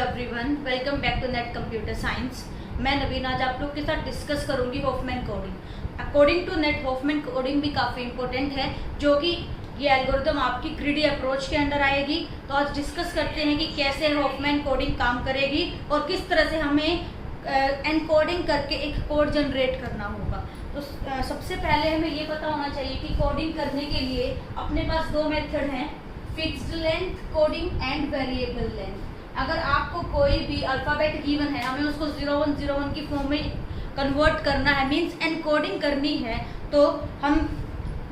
Everyone, welcome back to net computer science. मैं नवीन आज आप लोग के साथ डिस्कस करूंगी Huffman coding. According to net Huffman coding भी काफ़ी इंपॉर्टेंट है, जो कि ये एल्गोरिदम आपकी ग्रीडी अप्रोच के अंडर आएगी। तो आज डिस्कस करते हैं कि कैसे हॉफमैन कोडिंग काम करेगी और किस तरह से हमें एनकोडिंग करके एक कोड जनरेट करना होगा। तो सबसे पहले हमें ये पता होना चाहिए कि कोडिंग करने के लिए अपने पास दो मेथड हैं, fixed length coding and variable length. अगर आपको कोई भी अल्फ़ाबेट गिवन है, हमें उसको 0101 की फॉर्म में कन्वर्ट करना है, मींस एनकोडिंग करनी है, तो हम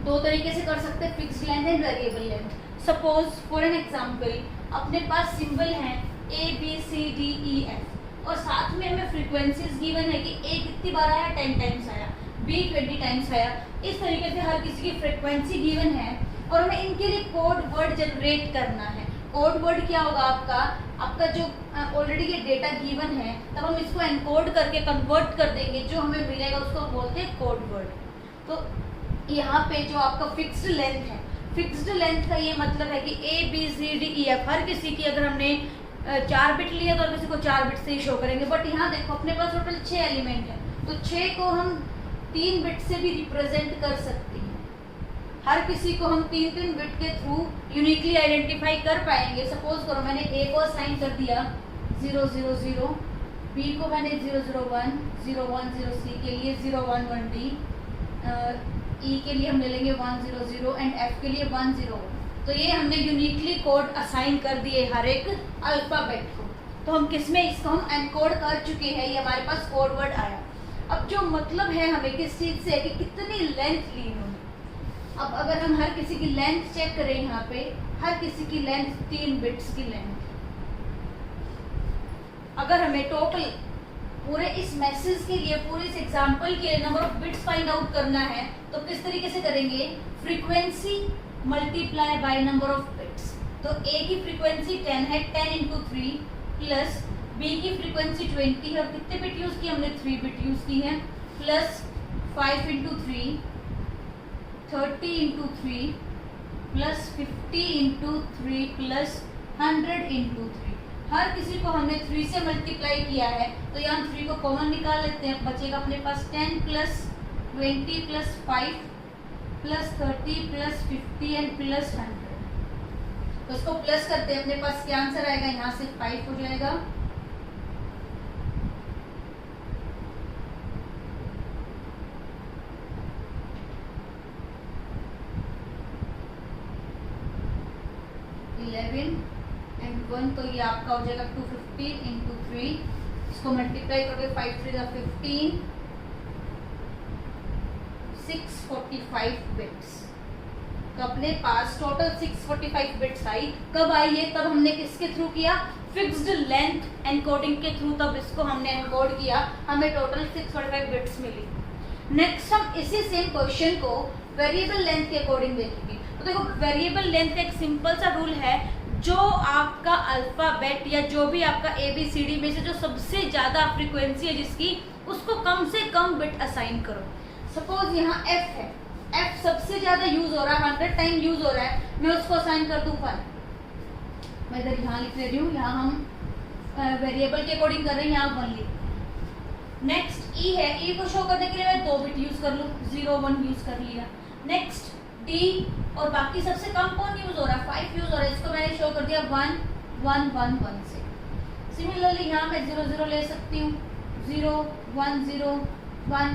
दो तरीके से कर सकते हैं, fixed length and variable length. Suppose for an example अपने पास सिंबल हैं ABCDEF और साथ में हमें फ्रीक्वेंसीज गिवन है कि A कितनी बार आया, 10 टाइम्स आया, B 20 टाइम्स आया। इस तरीके से हर किसी की फ्रीक्वेंसी गिवन है और हमें इनके लिए कोड वर्ड जनरेट करना है। कोड वर्ड क्या होगा? आपका जो ऑलरेडी ये डेटा गिवन है, तब हम इसको एनकोड करके कन्वर्ट कर देंगे, जो हमें मिलेगा उसको बोलते हैं कोड वर्ड। तो यहाँ पे जो आपका फिक्स्ड लेंथ है, फिक्स्ड लेंथ का ये मतलब है कि ABCDEF हर किसी की अगर हमने 4 बिट लिए तो किसी को 4 बिट से ही शो करेंगे। बट यहाँ देखो अपने पास टोटल 6 एलिमेंट है, तो 6 को हम 3 बिट से भी रिप्रेजेंट कर सकते हैं। हर किसी को हम 3 बिट के थ्रू यूनिकली आइडेंटिफाई कर पाएंगे। सपोज करो मैंने A को असाइन कर दिया 000, B को मैंने 001, 0100, C के लिए 011D, E के लिए हम ले लेंगे 100 एंड F के लिए 101। तो ये हमने यूनिकली कोड असाइन कर दिए हर एक अल्फाबेट को। तो हम किसमें इसको हम एनकोड कर चुके हैं, ये हमारे पास कोड वर्ड आया। अब जो मतलब है हमें किस चीज़ से कि कितनी लेंथ ली उन्होंने। अब अगर हम हर किसी की लेंथ चेक करें, यहाँ पे हर किसी की लेंथ 3 बिट्स की लेंथ। अगर हमें टोटल पूरे इस मैसेज के लिए, पूरे इस एग्जांपल के लिए number of bits find out करना है, तो किस तरीके से करेंगे? Frequency multiply by number of bits. तो A की फ्रीक्वेंसी 10 है, 10 इंटू 3 प्लस B की फ्रीक्वेंसी 20 है और कितने बिट यूज की हमने? 3 बिट यूज की है, plus 5 into 3 30 into 3 plus 50 into 3 plus 100 into 3। हर किसी को हमने 3 से मल्टीप्लाई किया है, तो यहाँ 3 को कॉमन निकाल लेते हैं। बचेगा अपने पास 10 plus 20 plus 5 plus 30 plus 50 and plus 100। तो इसको प्लस करते हैं, अपने पास क्या आंसर आएगा? यहाँ से 5 हो जाएगा, एंड 1, तो ये आपका हो जाएगा 250 इंटू 3। इसको मल्टीप्लाई करोगे 5 3 15, 645 बिट्स। तो अपने पास टोटल 645 बिट्स आई। कब आई है? तब हमने किसके थ्रू किया? फिक्स्ड लेंथ एनकोडिंग के थ्रू। तब इसको हमने एनकोड किया, हमें टोटल 645 बिट्स मिली। नेक्स्ट हम इसी सेम क्वेश्चन को वेरिएबल लेंथ के अकॉर्डिंग देखेंगे। तो देखो वेरिएबल लेंथ एक सिंपल सा रूल है, जो आपका अल्फाबेट या जो भी आपका ABCD में से जो सबसे ज़्यादा फ्रीक्वेंसी है जिसकी, उसको कम से कम बिट असाइन करो। सपोज यहाँ F है, F सबसे ज़्यादा यूज हो रहा है, 100 टाइम यूज हो रहा है, मैं उसको असाइन कर दूँ 1। मैं इधर यहाँ लिख रही हूँ, यहाँ हम वेरिएबल के अकॉर्डिंग कर रहे हैं, यहाँ 1 लिख। नेक्स्ट E है, E को शो करने के लिए मैं 2 बिट यूज कर लूँ, 01 यूज कर लिया। नेक्स्ट D, और बाकी सबसे कम कौन यूज हो रहा है? 5 यूज हो रहा है, इसको मैंने शो कर दिया 1 1 1 1 से। सिमिलरली यहाँ मैं 00 ले सकती हूँ, 0 1 0 1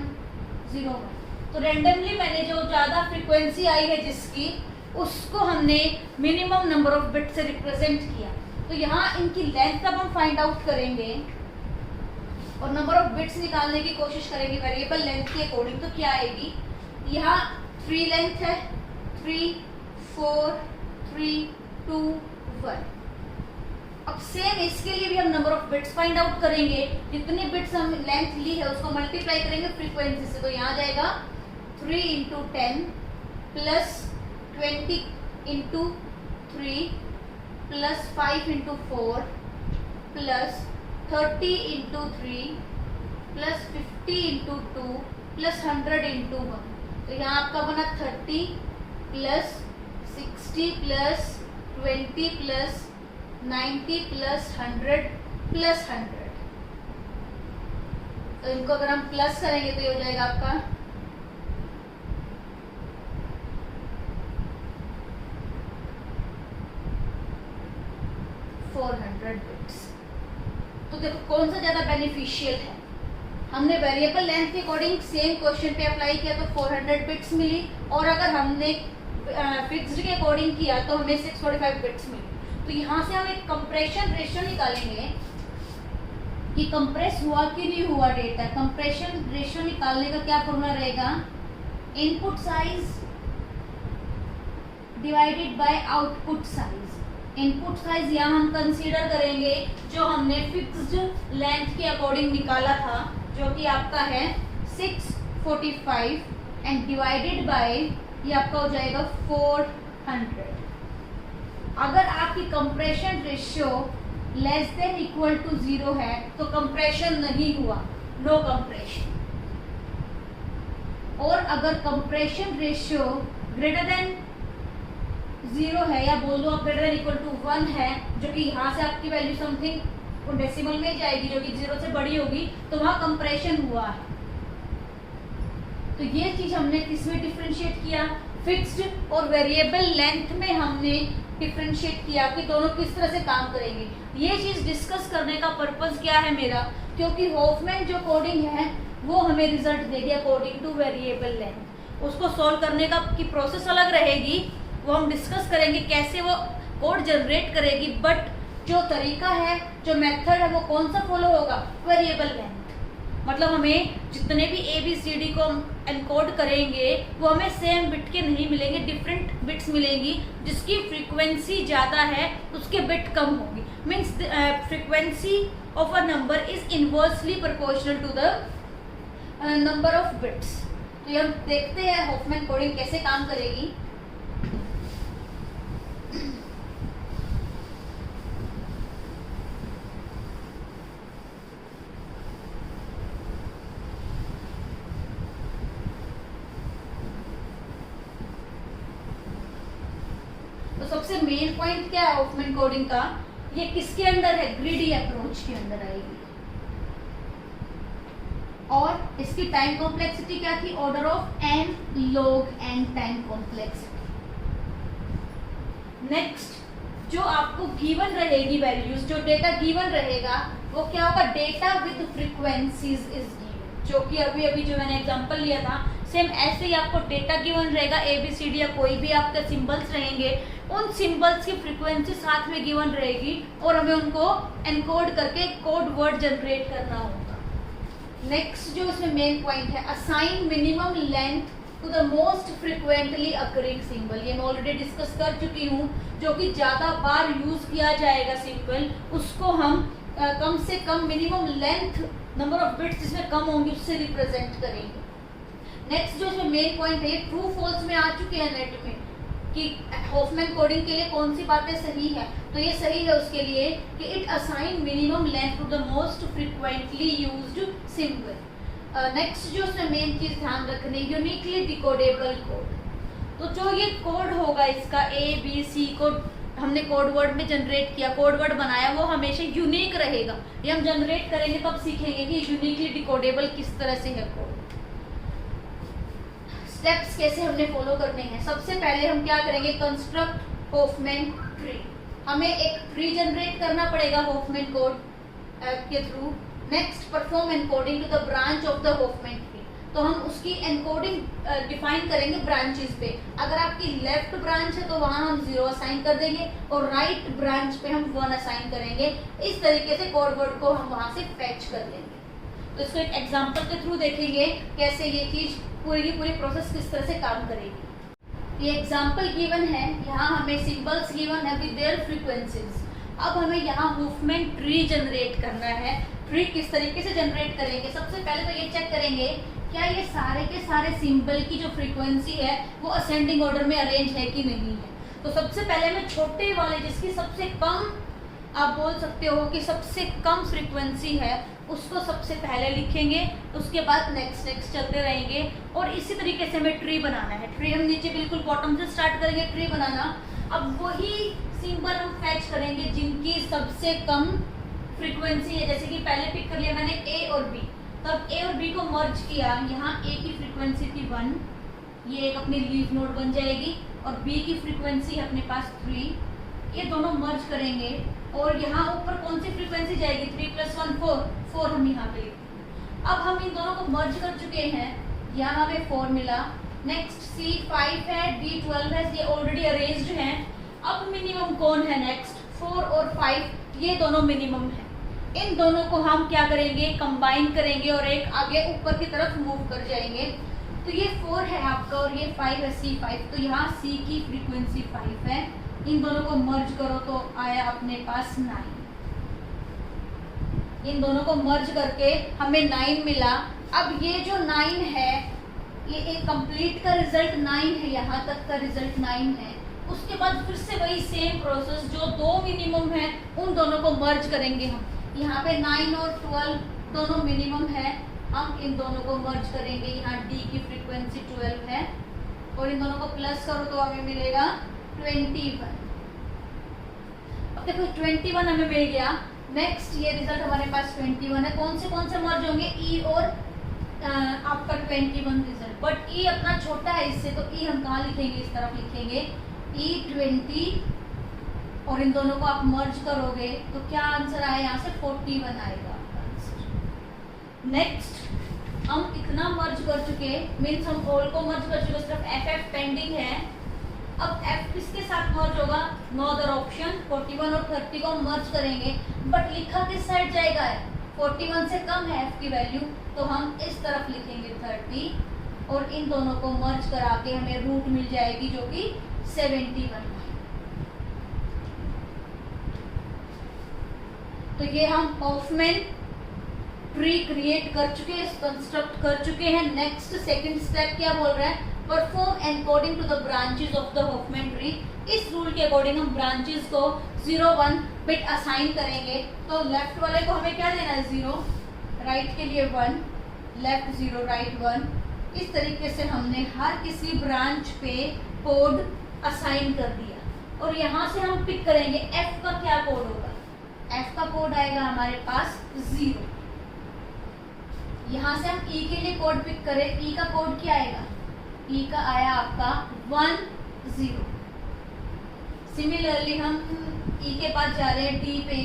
0 1। तो रेंडमली मैंने जो ज़्यादा फ्रीक्वेंसी आई है जिसकी, उसको हमने मिनिमम नंबर ऑफ बिट से रिप्रेजेंट किया। तो यहाँ इनकी लेंथ तब हम फाइंड आउट करेंगे और नंबर ऑफ बिट्स निकालने की कोशिश करेंगे वेरिएबल लेंथ के अकॉर्डिंग। तो क्या आएगी? यहाँ 3 लेंथ है, 3 4 3 2 1। अब सेम इसके लिए भी हम number of bits find out करेंगे। जितनी बिट्स हम लेंथ ली है उसको मल्टीप्लाई करेंगे फ्रीक्वेंसी से। तो यहाँ जाएगा 3 into 10 plus 20 into 3 plus 5 into 4 plus 30 into 3 plus 50 into 2 plus 100 into 1। तो यहाँ आपका बना 30 plus 60 plus 20 plus 90 plus 100 plus 100। तो इनको अगर हम प्लस करेंगे तो ये हो जाएगा आपका 400 बिट्स। तो देखो कौन सा ज्यादा बेनिफिशियल है। हमने वेरिएबल लेंथ के अकॉर्डिंग सेम क्वेश्चन पे अप्लाई किया तो 400 बिट्स मिली, और अगर हमने फिक्स्ड के अकॉर्डिंग किया तो हमें 645 बिट्स मिली। तो यहाँ से हम एक कंप्रेशन रेशियो निकालेंगे कि कंप्रेस हुआ कि नहीं हुआ डेटा। कंप्रेशन रेशियो निकालने का क्या फॉर्मूला रहेगा, input size divided by output size. Input size यहाँ हम कंसीडर करेंगे जो हमने फिक्स्ड लेंथ के अकॉर्डिंग निकाला था, जो कि आपका है 645 एंड डिवाइडेड बाय ये आपका हो जाएगा 400। अगर आपकी compression ratio less than equal to 0 है तो कंप्रेशन नहीं हुआ, नो कंप्रेशन। और अगर कंप्रेशन रेशियो ग्रेटर देन 0 है, या बोल दो आप ग्रेटर देन इक्वल टू 1 है, जो कि यहाँ से आपकी वैल्यू समथिंग डेसिमल में जाएगी जो कि 0 से बड़ी होगी, तो वहां कंप्रेशन हुआ है। तो ये चीज हमने किसमें डिफरेंशिएट किया, फिक्स्ड और वेरिएबल लेंथ में हमने डिफरेंशिएट किया कि दोनों किस तरह से काम करेंगे। ये चीज डिस्कस करने का पर्पस क्या है मेरा, क्योंकि हॉफमैन जो कोडिंग है वो हमें रिजल्ट देगी अकॉर्डिंग टू वेरिएबल लेंथ। उसको सॉल्व करने का की प्रोसेस अलग रहेगी, वो हम डिस्कस करेंगे कैसे वो कोड जनरेट करेगी, बट जो तरीका है, जो मेथड है वो कौन सा फॉलो होगा, वेरिएबल लेंथ। मतलब हमें जितने भी ABCD को एनकोड करेंगे वो हमें सेम बिट के नहीं मिलेंगे, डिफरेंट बिट्स मिलेंगी। जिसकी फ्रीक्वेंसी ज़्यादा है उसके बिट कम होंगी। Means frequency of a number is inversely proportional to the number of bits. तो ये हम देखते हैं हॉफमैन कोडिंग कैसे काम करेगी। सबसे मेन पॉइंट क्या है हॉफमैन कोडिंग का, ये किसके अंदर है, ग्रीडी अप्रोच के अंदर आएगी। और इसकी टाइम कॉम्प्लेक्सिटी क्या थी, order of n log n time complexity. Next जो आपको गिवन रहेगी वैल्यूज, जो डेटा गिवन रहेगा वो क्या होगा, data with frequencies is given, जो कि अभी अभी जो मैंने एग्जांपल लिया था सेम ऐसे ही आपको डेटा गिवन रहेगा। ABCD या कोई भी आपके सिंबल्स रहेंगे, उन सिंबल्स की फ्रीक्वेंसी साथ में गिवन रहेगी और हमें उनको एनकोड करके कोड वर्ड जनरेट करना होगा। नेक्स्ट जो इसमें मेन पॉइंट है, assign minimum length to the most frequently occurring symbol. ये मैं ऑलरेडी डिस्कस कर चुकी हूँ, जो कि ज्यादा बार यूज किया जाएगा सिंबल, उसको हम कम से कम minimum length number of bits जिसमें कम होंगी उससे रिप्रेजेंट करेंगे। नेक्स्ट जो इसमें मेन पॉइंट है, ट्रू फॉल्स में आ चुके हैं नेट में कि हॉफमैन कोडिंग के लिए कौन सी बातें सही है। तो ये सही है उसके लिए कि it assign minimum length to the most frequently used symbol. Next जो इसमें मेन चीज ध्यान रखनी, यूनिकली डिकोडेबल कोड। तो जो ये कोड होगा इसका ABC को हमने कोड वर्ड में जनरेट किया, कोड वर्ड बनाया, वो हमेशा यूनिक रहेगा। ये हम जनरेट करेंगे तब सीखेंगे कि यूनिकली डिकोडेबल किस तरह से है कोड। स्टेप्स कैसे हमने फॉलो करने हैं। सबसे पहले हम क्या करेंगे, कंस्ट्रक्ट हॉफमैन ट्री। हमें एक ट्री जनरेट करना पड़ेगा हॉफमैन कोड के through. Next perform encoding to the branch of the Huffman tree. तो हम उसकी एनकोडिंग डिफाइन करेंगे ब्रांचेस पे। अगर आपकी लेफ्ट ब्रांच है तो वहां हम 0 असाइन कर देंगे और राइट ब्रांच पे हम 1 असाइन करेंगे। इस तरीके से कोड वर्ड को हम वहां से फैच कर लेंगे। तो इसको एक एग्जांपल के थ्रू देखेंगे कैसे ये चीज पूरी की पूरी प्रोसेस किस तरह से काम करेगी। ये एग्जांपल गिवन है, यहाँ हमें सिंबल्स गिवन है विद देयर फ्रीक्वेंसीज। अब हमें यहाँ हॉफमैन ट्री जनरेट करना है। ट्री किस तरीके से जनरेट करेंगे, सबसे पहले तो ये चेक करेंगे क्या ये सारे के सारे सिंबल की जो फ्रीक्वेंसी है वो असेंडिंग ऑर्डर में अरेंज है कि नहीं है। तो सबसे पहले मैं छोटे वाले जिसकी सबसे कम, आप बोल सकते हो कि सबसे कम फ्रीक्वेंसी है, उसको सबसे पहले लिखेंगे। उसके बाद नेक्स्ट चलते रहेंगे और इसी तरीके से हमें ट्री बनाना है। ट्री हम नीचे बिल्कुल बॉटम से स्टार्ट करेंगे ट्री बनाना। अब वही सिंबल हम फैच करेंगे जिनकी सबसे कम फ्रीक्वेंसी है, जैसे कि पहले पिक कर लिया मैंने ए और बी, तब ए और बी को मर्ज किया, यहाँ ए की फ्रीक्वेंसी थी 1, ये एक अपनी लीफ नोड बन जाएगी, और बी की फ्रीक्वेंसी है अपने पास 3, ये दोनों मर्ज करेंगे और यहाँ ऊपर कौन सी फ्रीक्वेंसी जाएगी 3 + 1 4, 4 हम यहाँ पे लिखेंगे। अब हम इन दोनों को मर्ज कर चुके हैं, यहाँ हमें 4 मिला। नेक्स्ट सी 5 है, डी 12 है, ये ऑलरेडी अरेंज्ड हैं। अब मिनिमम कौन है नेक्स्ट, 4 और 5, ये दोनों मिनिमम है। इन दोनों को हम क्या करेंगे, कंबाइन करेंगे और एक आगे ऊपर की तरफ मूव कर जाएंगे। तो ये 4 है आपका और ये 5 है, C5, तो यहाँ C की फ्रीक्वेंसी 5 है। इन दोनों को मर्ज करो तो आया अपने पास 9। इन दोनों को मर्ज करके हमें 9 मिला। अब ये जो 9 है, ये एक कंप्लीट का रिजल्ट 9 है, यहाँ तक का रिजल्ट 9 है। उसके बाद फिर से वही सेम प्रोसेस, जो 2 मिनिमम है उन दोनों को मर्ज करेंगे हम। यहाँ पे 9 और 12 दोनों मिनिमम है, हम इन दोनों को मर्ज करेंगे। यहाँ डी की फ्रीक्वेंसी 12 है और इन दोनों को प्लस करो तो हमें मिलेगा 21। अब देखो 21 हमें मिल गया। नेक्स्ट ये रिजल्ट हमारे पास 21 है। कौन से मर्ज होंगे, ई और आपका 21 रिजल्ट, बट ई अपना छोटा है इससे, तो ई हम कहाँ लिखेंगे, इस तरफ लिखेंगे E20, और इन दोनों को आप मर्ज करोगे तो क्या आंसर आया, यहाँ से 41 आएगा आपका आंसर। नेक्स्ट हम इतना मर्ज कर चुके, मीन्स हम ऑल को मर्ज कर चुके, सिर्फ FF पेंडिंग है। अब F किसके साथ मर्ज होगा, नो अदर ऑप्शन, 41 और 30 को मर्ज करेंगे, बट लिखा किस साइड जाएगा, 41 से कम है F की वैल्यू, तो हम इस तरफ लिखेंगे 30, और इन दोनों को मर्ज करा के हमें रूट मिल जाएगी जो कि 71। तो ये हम हॉफमैन ट्री क्रिएट कर चुके हैं, कंस्ट्रक्ट कर चुके हैं। नेक्स्ट सेकंड स्टेप क्या बोल रहा है, perform encoding to the branches of the Huffman tree. इस रूल के अकॉर्डिंग हम ब्रांचेस को 0 1 बिट असाइन करेंगे। तो लेफ्ट वाले को हमें क्या देना है, 0, राइट के लिए 1, लेफ्ट 0 राइट 1। इस तरीके से हमने हर किसी ब्रांच पे कोड असाइन कर दिया, और यहाँ से हम पिक करेंगे F का क्या कोड होगा। F का कोड आएगा हमारे पास 0। यहाँ से हम E के लिए कोड पिक करें, E का कोड क्या आएगा, E का आया आपका 1 0। सिमिलरली हम E के पास जा रहे हैं D पे,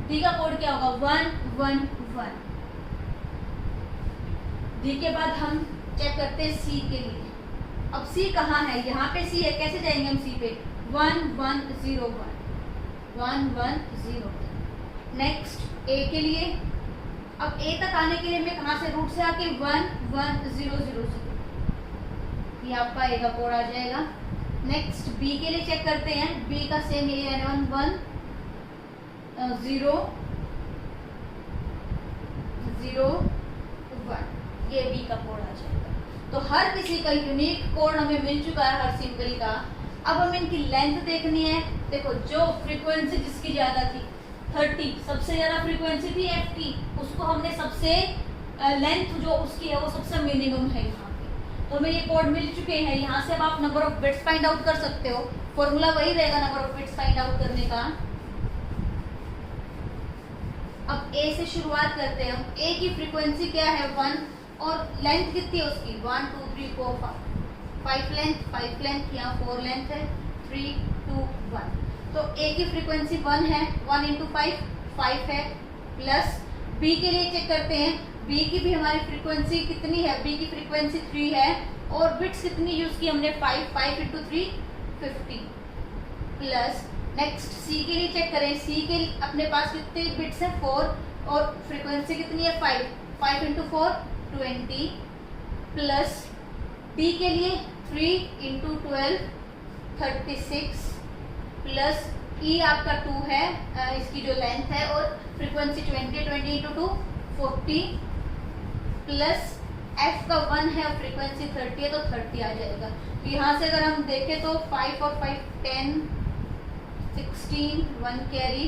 D का कोड क्या होगा 1 1 1। D के बाद हम चेक करते हैं C के लिए। अब C कहाँ है, यहाँ पे C है, कैसे जाएंगे हम C पे, 1 1 0 1 1 1 0। नेक्स्ट A के लिए, अब A तक आने के लिए मैं कहाँ से, रूट से आके 1 1 0 0 0, ये आपका A का कोड आ जाएगा। नेक्स्ट B के लिए चेक करते हैं, B का सेम यही है 1 1 0 0 1, ये B का कोड आ जाएगा। तो हर किसी का यूनिक कोड हमें मिल चुका है, हर सिंबल का। अब हमें इनकी लेंथ देखनी है। देखो जो फ्रीक्वेंसी जिसकी ज्यादा थी 30, सबसे ज्यादा फ्रीक्वेंसी थी F की, उसको हमने सबसे लेंथ जो उसकी है वो सबसे मिनिमम है यहाँ पे। तो हमें ये कोड मिल चुके हैं। यहाँ से अब आप number of bits find out कर सकते हो, फॉर्मूला वही रहेगा number of bits find out करने का। अब A से शुरुआत करते हैं। A की फ्रीक्वेंसी क्या है 1, और लेंथ कितनी है उसकी 1 2 3 4 5 5 लेंथ, यहाँ 4 लेंथ है, 3 2 1। तो A की फ्रीक्वेंसी 1 है, 1 × 5 5 है, प्लस B के लिए चेक करते हैं। B की भी हमारी फ्रीक्वेंसी कितनी है, B की फ्रीक्वेंसी 3 है, और बिट्स कितनी यूज की हमने 5 5 × 3 50, प्लस नेक्स्ट C के लिए चेक करें। C के अपने पास कितने बिट्स हैं 4, और फ्रीक्वेंसी कितनी है 5 5 × 4 20, प्लस D के लिए 3 × 12 36, प्लस E आपका 2 है, इसकी जो लेंथ है, और फ्रीक्वेंसी 20 20 × 2 40, प्लस F का 1 है और फ्रीक्वेंसी 30 है, तो 30 आ जाएगा। तो यहाँ से अगर हम देखें तो 5 और 5 10 16 1 कैरी,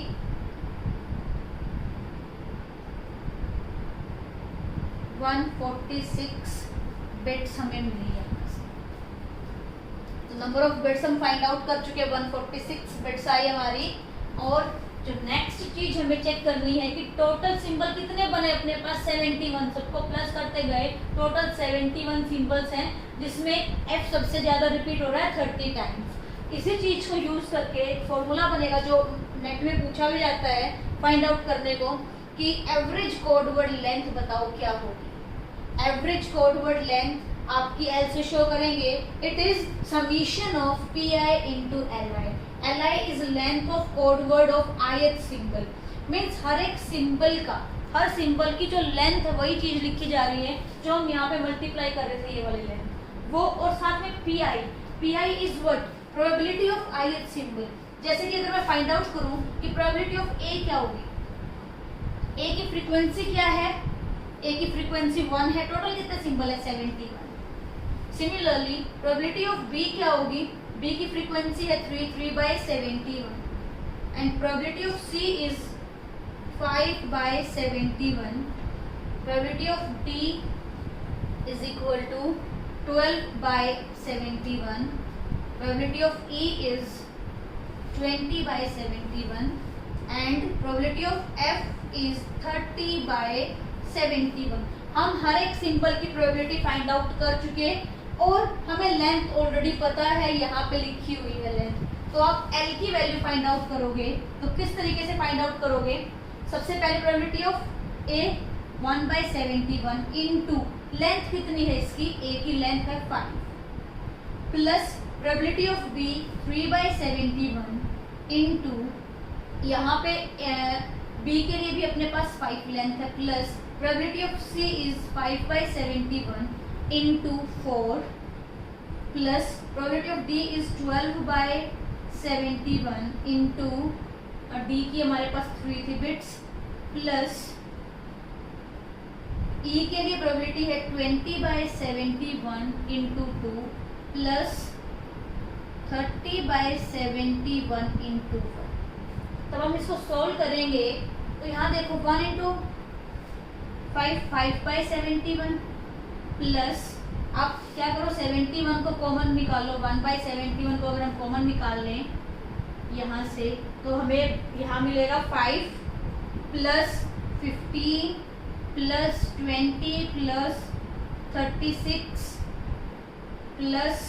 146 बिट्स हमें मिली है। तो नंबर ऑफ बिट्स हम फाइंड आउट कर चुके हैं, 146 बिट्स आई हमारी, और जो नेक्स्ट चीज हमें चेक करनी है कि टोटल सिंबल कितने बने अपने पास 71, सबको प्लस करते गए टोटल 71 सिंबल्स हैं, जिसमें F सबसे ज्यादा रिपीट हो रहा है 30 टाइम्स। इसी चीज को यूज करके एक फॉर्मूला बनेगा जो नेट में पूछा भी जाता है फाइंड आउट करने को कि एवरेज कोड वर्ड लेंथ बताओ क्या होगी। एवरेज कोड वर्ड लेंथ आपकी L से शो करेंगे, it is summation of PI into LI। LI is length of code word of ith symbol, means हर एक सिंबल का, हर सिंबल की जो लेंथ है वही चीज लिखी जा रही है जो हम यहाँ पे मल्टीप्लाई कर रहे थे ये वाली लेंथ वो, और साथ में PI is what, probability of ith symbol. जैसे कि अगर मैं फाइंड आउट करूं कि प्रोबेबिलिटी ऑफ A क्या होगी, A की फ्रीक्वेंसी क्या है, A की फ्रीक्वेंसी 1 है, टोटल कितने सिंबल है 71। सिमिलरली प्रोबेबिलिटी ऑफ B क्या होगी, B की फ्रीक्वेंसी है 3/71 and probability of C is 5/71। Probability of D is equal to 12/71। Probability of E is 20/71 and probability of F is 30/71। हम हर एक सिंबल की प्रोबेबिलिटी फाइंड आउट कर चुके और हमें लेंथ ऑलरेडी पता है, यहाँ पे लिखी हुई है लेंथ। तो आप L की वैल्यू फाइंड आउट करोगे तो किस तरीके से फाइंड आउट करोगे, सबसे पहले probability of A 1/71 into length कितनी है इसकी, A की लेंथ है 5 plus probability of B 3/71 into यहाँ पे B के लिए भी अपने पास 5 लेंथ है plus probability of C is 5/71 into 4 plus probability of D is 12/71 into D की हमारे पास 3 थी बिट्स प्लस E के लिए प्रोबेबिलिटी है 20/71 into 2 प्लस 30/71 into 4। तब हम इसको सॉल्व करेंगे तो यहाँ देखो 1 into 5 5/71 प्लस आप क्या करो 71 को कॉमन निकालो, 1/71 को अगर हम कॉमन निकाल लें यहाँ से तो हमें यहाँ मिलेगा 5 plus 15 plus 20 plus 36 plus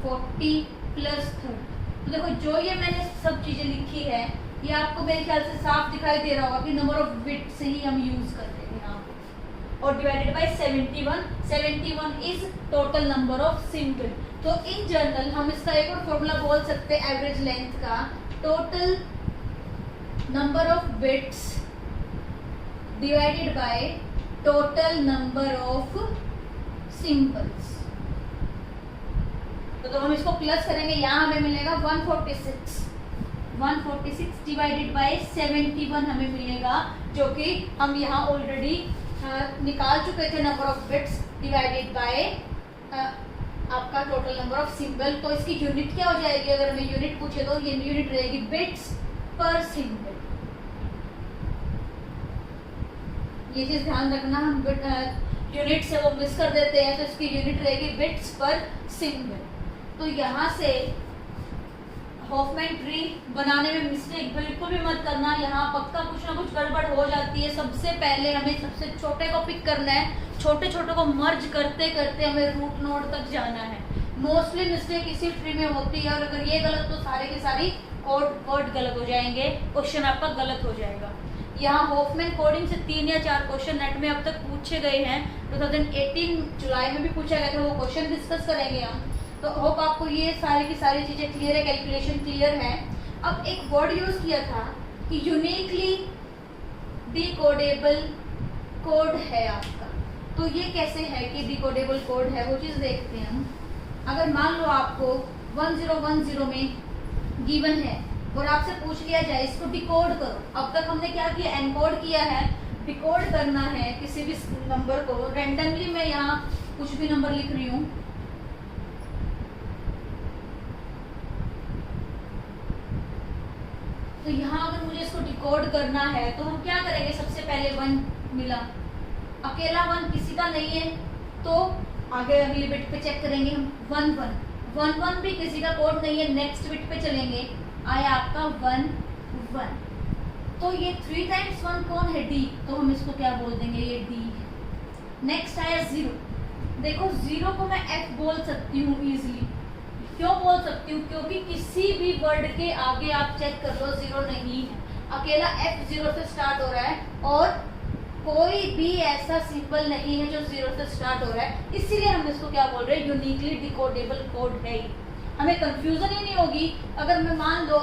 40 plus 30। तो देखो जो ये मैंने सब चीजें लिखी है ये आपको मेरे ख्याल से साफ दिखाई दे रहा होगा कि नंबर ऑफ बिट से ही हम यूज करते हैं यहाँ पे, और divided by 71 is total number of symbol. तो इन जनरल हम इसका एक और फॉर्मूला बोल सकते हैं एवरेज लेंथ का, total number of bits divided by total number of symbols. तो हम इसको प्लस करेंगे, यहाँ हमें मिलेगा 146 डिवाइडेड बाय 71 हमें मिलेगा, जो कि हम यहाँ ऑलरेडी निकाल चुके थे number of bits divided by आपका टोटल नंबर ऑफ सिंबल। तो इसकी यूनिट क्या हो जाएगी, अगर हमें यूनिट पूछे तो ये यूनिट रहेगी बिट्स पर सिंबल। ये चीज ध्यान रखना, हम यूनिट से वो मिस कर देते हैं, तो इसकी यूनिट रहेगी बिट्स पर सिंबल। तो यहाँ से हॉफमैन ट्री बनाने में मिस्टेक बिल्कुल भी मत करना, यहाँ पक्का कुछ ना कुछ गड़बड़ हो जाती है। सबसे पहले हमें सबसे छोटे को पिक करना है, छोटे छोटे को मर्ज करते करते हमें रूट नोड तक जाना है। मोस्टली मिस्टेक इसी ट्री में होती है, और अगर ये गलत तो सारे के सारी कोड वर्ड गलत हो जाएंगे, क्वेश्चन आपका गलत हो जाएगा। यहाँ हॉफमैन कोडिंग से 3 या 4 क्वेश्चन नेट में अब तक पूछे गए हैं, 2018 जुलाई में भी पूछा गया था, वो क्वेश्चन डिस्कस करेंगे हम। तो होप आपको ये सारी की सारी चीज़ें क्लियर है, कैलकुलेशन क्लियर है। अब एक वर्ड यूज किया था कि यूनिकली डिकोडेबल कोड है आपका, तो ये कैसे है कि डिकोडेबल कोड है, वो चीज़ देखते हैं हम। अगर मान लो आपको 1010 में गिवन है और आपसे पूछ लिया जाए इसको डिकोड करो, अब तक हमने क्या किया, एनकोड किया है। डिकोड करना है किसी भी नंबर को, रेंडमली मैं यहाँ कुछ भी नंबर लिख रही हूँ, तो यहाँ अगर मुझे इसको डिकोड करना है तो हम क्या करेंगे, सबसे पहले 1 मिला, अकेला 1 किसी का नहीं है, तो आगे अगली बिट पे चेक करेंगे हम 1 1 1 1 भी किसी का कोड नहीं है, नेक्स्ट बिट पे चलेंगे, आया आपका 1 1। तो ये 3 टाइम्स 1 कौन है? D। तो हम इसको क्या बोल देंगे? ये D है। नेक्स्ट आया 0। देखो 0 को मैं F बोल सकती हूँ इजीली। क्यों बोल सकती हूँ? क्योंकि किसी भी वर्ड के आगे आप चेक कर लो 0 नहीं है, अकेला F 0 से स्टार्ट हो रहा है और कोई भी ऐसा सिंबल नहीं है जो 0 से स्टार्ट हो रहा है। इसीलिए हम इसको क्या बोल रहे हैं? यूनिकली डिकोडेबल कोड है। हमें कंफ्यूजन ही नहीं होगी। अगर मैं मान लो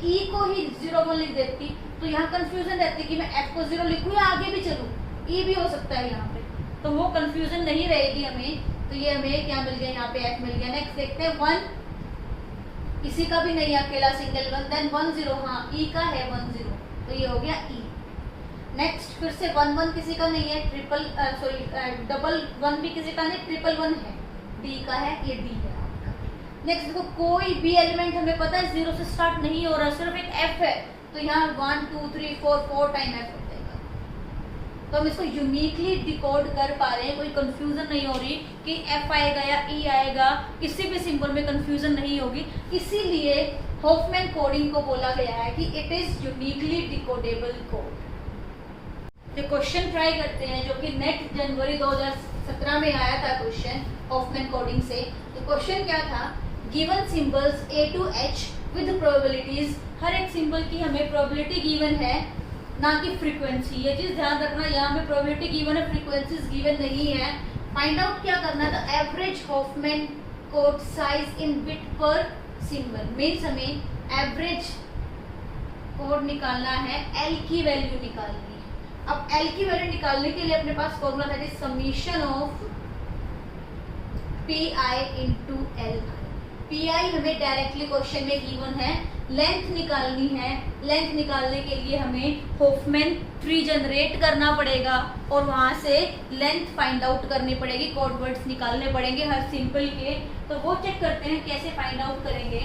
E को ही 0 1 लिख देती तो यहाँ कंफ्यूजन रहती कि मैं F को 0 लिखूँ या आगे भी चलूँ, E भी हो सकता है यहाँ पे, तो वो कंफ्यूजन नहीं रहेगी हमें। तो ये हमें क्या मिल गया? यहाँ पे F मिल गया। नेक्स्ट देखते हैं 1, किसी का भी नहीं है, अकेला सिंगल 1। देन 1 0, हाँ E का है 1 0, तो ये हो गया E। नेक्स्ट फिर से 1 1 किसी का नहीं है, डबल 1 भी किसी का नहीं, ट्रिपल 1 है, D का है, ये D है आपका। नेक्स्ट देखो कोई भी एलिमेंट हमें पता है 0 से स्टार्ट नहीं हो रहा, सिर्फ एक F है, तो यहाँ 1 2 3 4 टाइम F हो जाएगा। तो हम इसको यूनिकली डिकोड कर पा रहे हैं, कोई कंफ्यूजन नहीं हो रही कि F आएगा या E आएगा, किसी भी सिंबल में कंफ्यूजन नहीं होगी। इसीलिए हॉफमैन कोडिंग को बोला गया है कि it is uniquely decodable code. तो क्वेश्चन ट्राई करते हैं, जो कि नेट जनवरी 2017 में आया था क्वेश्चन हॉफमैन कोडिंग से। तो क्वेश्चन क्या था? Given symbols A to H with probabilities. हर एक सिंबल की हमें प्रोबेबिलिटी गिवन है, ना कि फ्रीक्वेंसी। ये चीज ध्यान रखना, यहाँ पे प्रोबेबिलिटी गिवन है, फ्रीक्वेंसीज गिवन नहीं है। फाइंड आउट क्या करना है? तो average Huffman code size in bit per symbol. Means हमें एवरेज कोड निकालना है, L की वैल्यू निकालनी है। अब L की वैल्यू निकालने के लिए अपने पास formula that is summation of PI into LI। PI हमें डायरेक्टली क्वेश्चन में गिवन है। लेंथ निकालनी है, लेंथ निकालने के लिए हमें हॉफमैन ट्री जनरेट करना पड़ेगा और वहां से लेंथ फाइंड आउट करनी पड़ेगी, कोड वर्ड्स निकालने पड़ेंगे हर सिंबल के। तो वो चेक करते हैं कैसे फाइंड आउट करेंगे।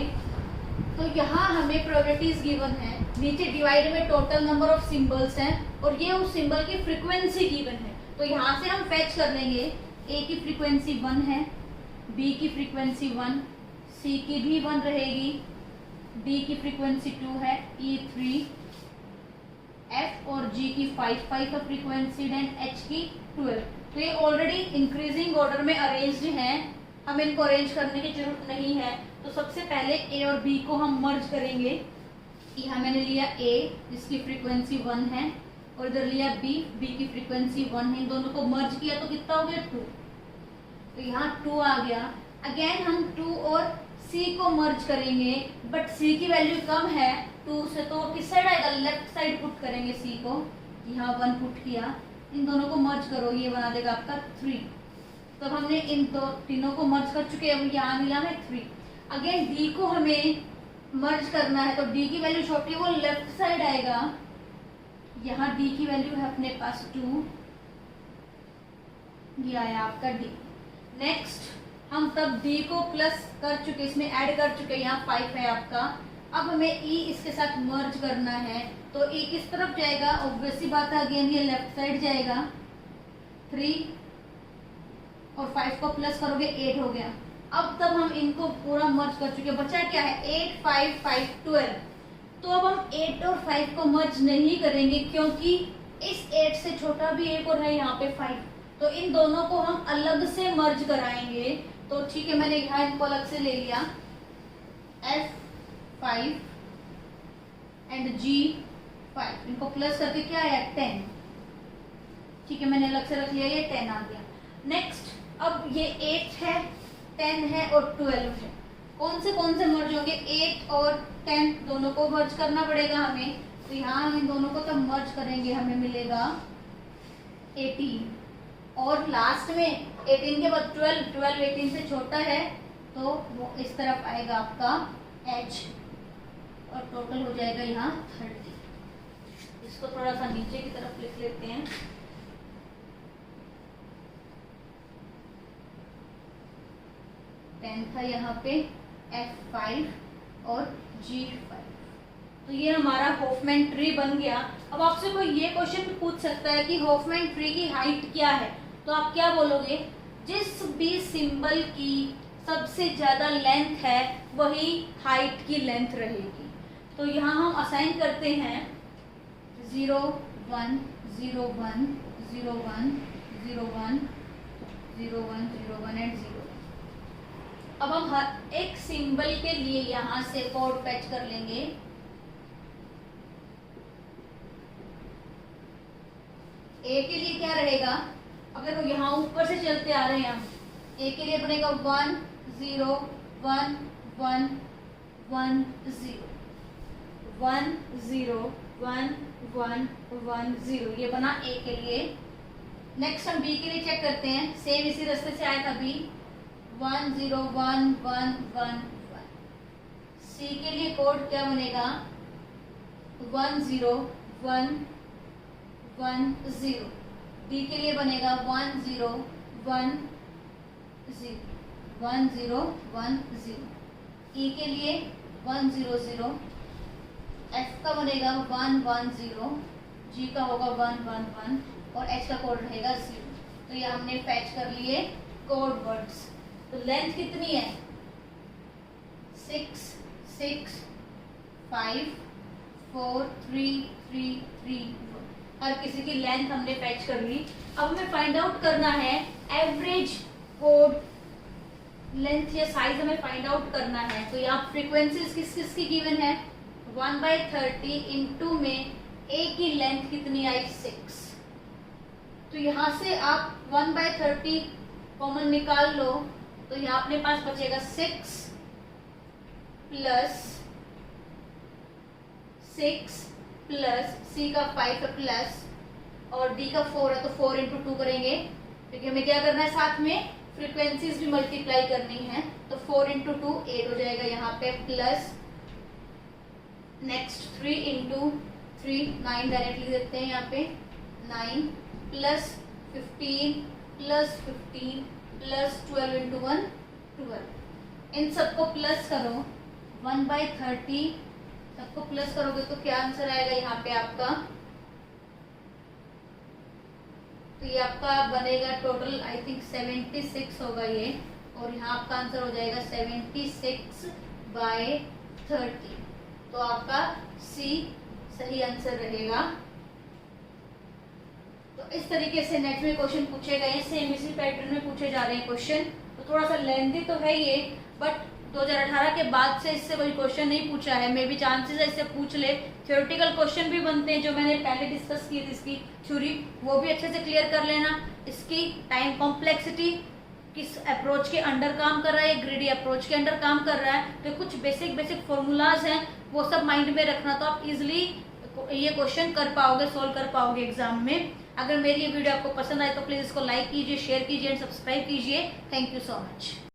तो यहाँ हमें प्रोबेबिलिटीज गिवन है, नीचे डिवाइड में टोटल नंबर ऑफ सिंबल्स हैं और ये उस सिंबल की फ्रीक्वेंसी गिवन है। तो यहाँ से हम फैच कर लेंगे, A की फ्रीक्वेंसी 1 है, B की फ्रीक्वेंसी 1, C की भी 1 रहेगी, D की फ्रीक्वेंसी 2 है, E 3, F और G की 5 5 है फ्रीक्वेंसी एंड H की 12। तो ये ऑलरेडी इंक्रीजिंग ऑर्डर में अरेंज्ड हैं, हमें इनको अरेंज करने की जरूरत नहीं है। तो सबसे पहले A और B को हम मर्ज करेंगे। यहाँ मैंने लिया A जिसकी फ्रीक्वेंसी 1 है और इधर लिया B की फ्रीक्वेंसी 1 है। इन दोनों को मर्ज किया तो कितना हो गया? 2। तो यहाँ 2 आ गया। अगेन हम 2 और C को मर्ज करेंगे, बट C की वैल्यू कम है 2 से, तो किस साइड आएगा? लेफ्ट साइड पुट करेंगे C को। यहाँ 1 पुट किया, इन दोनों को मर्ज करो, ये बना देगा आपका 3। तो हमने इन तीनों को मर्ज कर चुके हैं, अब यहाँ मिला है 3। अगेन D को हमें मर्ज करना है, तो D की वैल्यू छोटी, वो लेफ्ट साइड आएगा। यहाँ D की वैल्यू है अपने पास 2, ये आया आपका D। नेक्स्ट हम तब D को प्लस कर चुके, इसमें ऐड कर चुके, यहाँ 5 है आपका। अब हमें E इसके साथ मर्ज करना है, तो E किस तरफ जाएगा? ऑब्वियस सी बात है, अगेन ये लेफ्ट साइड जाएगा। 3 और 5 को प्लस करोगे 8 हो गया। अब तब हम इनको पूरा मर्ज कर चुके, बचा क्या है? 8 5 5 12। तो अब हम 8 और 5 को मर्ज नहीं करेंगे क्योंकि इस 8 से छोटा भी एक और है यहाँ पे 5, तो इन दोनों को हम अलग से मर्ज कराएंगे। तो ठीक है, मैंने यहाँ इनको अलग से ले लिया, F5 एंड G5, इनको प्लस करके क्या आया? 10। ठीक है, मैंने अलग से रख लिया, ये 10 आ गया। नेक्स्ट अब ये 8 है, 10 है और 12 है, कौन से मर्ज होंगे? 8 और 10 दोनों को मर्ज करना पड़ेगा हमें। तो यहाँ हम इन दोनों को तब मर्ज करेंगे, हमें मिलेगा 18 और लास्ट में 18 के बाद 12 18 से छोटा है, तो वो इस तरफ आएगा आपका H और टोटल हो जाएगा यहाँ 30। इसको थोड़ा सा नीचे की तरफ लिख लेते हैं। था यहाँ पे F5 और G5। तो ये हमारा हॉफमैन ट्री बन गया। अब आपसे कोई ये क्वेश्चन पूछ सकता है कि हॉफमैन ट्री की हाइट क्या है, तो आप क्या बोलोगे? जिस भी सिंबल की सबसे ज्यादा लेंथ है वही हाइट की लेंथ रहेगी। तो यहाँ हम असाइन करते हैं 0 1 0 1 0 1 0 1 0 1 0 1 एंड 0। अब हम हर एक सिंबल के लिए यहाँ से कोड फैच कर लेंगे। ए के लिए क्या रहेगा, अब देखो यहाँ ऊपर से चलते आ रहे हैं हम, ए के लिए बनेगा 1 0 1 1 1 0 1 0 1 1 1 0, ये बना ए के लिए। नेक्स्ट हम बी के लिए चेक करते हैं, सेम इसी रास्ते से आया था बी, 1 0 1 1 1 1। सी के लिए कोड क्या बनेगा, 1 0 1 1 0। डी के लिए बनेगा 1 0 1 0 1 0 1 0। ई के लिए 1 0 0। एफ का बनेगा 1 1 0। जी का होगा 1 1 1 और एच का कोड रहेगा 0। तो ये हमने फैच कर लिए कोड वर्ड्स। तो लेंथ कितनी है, 6 6 5 4 3 3 3 4। हर किसी की लेंथ हमने फैच कर ली। अब हमें फाइंड आउट करना है एवरेज कोड लेंथ या साइज हमें फाइंड आउट करना है। तो यहाँ फ्रीक्वेंसीज किस किस की गिवन है, 1/30 इंटू में ए की लेंथ कितनी आई 6। तो यहाँ से आप 1/30 कॉमन निकाल लो, तो यहाँ अपने पास बचेगा 6 प्लस 6 प्लस सी का 5 है प्लस और डी का 4 है, तो 4 इंटू 2 करेंगे क्योंकि हमें क्या करना है, साथ में फ्रीक्वेंसीज भी मल्टीप्लाई करनी है। तो 4 इंटू 2 8 हो जाएगा यहाँ पे, प्लस नेक्स्ट 3 इंटू 3 9 डायरेक्टली देते हैं यहाँ पे, 9 प्लस 15 प्लस 15 प्लस 12 इंटू 1 12। इन सबको प्लस करो, 1/30 सबको प्लस करोगे तो क्या आंसर आएगा यहाँ पे आपका, तो ये आपका बनेगा टोटल आई थिंक 76 होगा ये, और यहाँ आपका आंसर हो जाएगा 76/30। तो आपका सी सही आंसर रहेगा। तो इस तरीके से नेट में क्वेश्चन पूछे गए हैं, सेम इसी पैटर्न में पूछे जा रहे हैं क्वेश्चन। तो थोड़ा सा लेंथी तो है ये, बट 2018 के बाद से इससे कोई क्वेश्चन नहीं पूछा है। मे भी चांसेस है इससे पूछ ले। थ्योरेटिकल क्वेश्चन भी बनते हैं जो मैंने पहले डिस्कस किए थे इसकी थ्योरी, वो भी अच्छे से क्लियर कर लेना। इसकी टाइम कॉम्प्लेक्सिटी किस अप्रोच के अंडर काम कर रहा है, ग्रीडी अप्रोच के अंडर काम कर रहा है, तो कुछ बेसिक फॉर्मूलाज हैं वो सब माइंड में रखना, तो आप इजिली ये क्वेश्चन कर पाओगे, सोल्व कर पाओगे एग्जाम में। अगर मेरी ये वीडियो आपको पसंद आए तो प्लीज इसको लाइक कीजिए, शेयर कीजिए एंड सब्सक्राइब कीजिए। Thank you so much.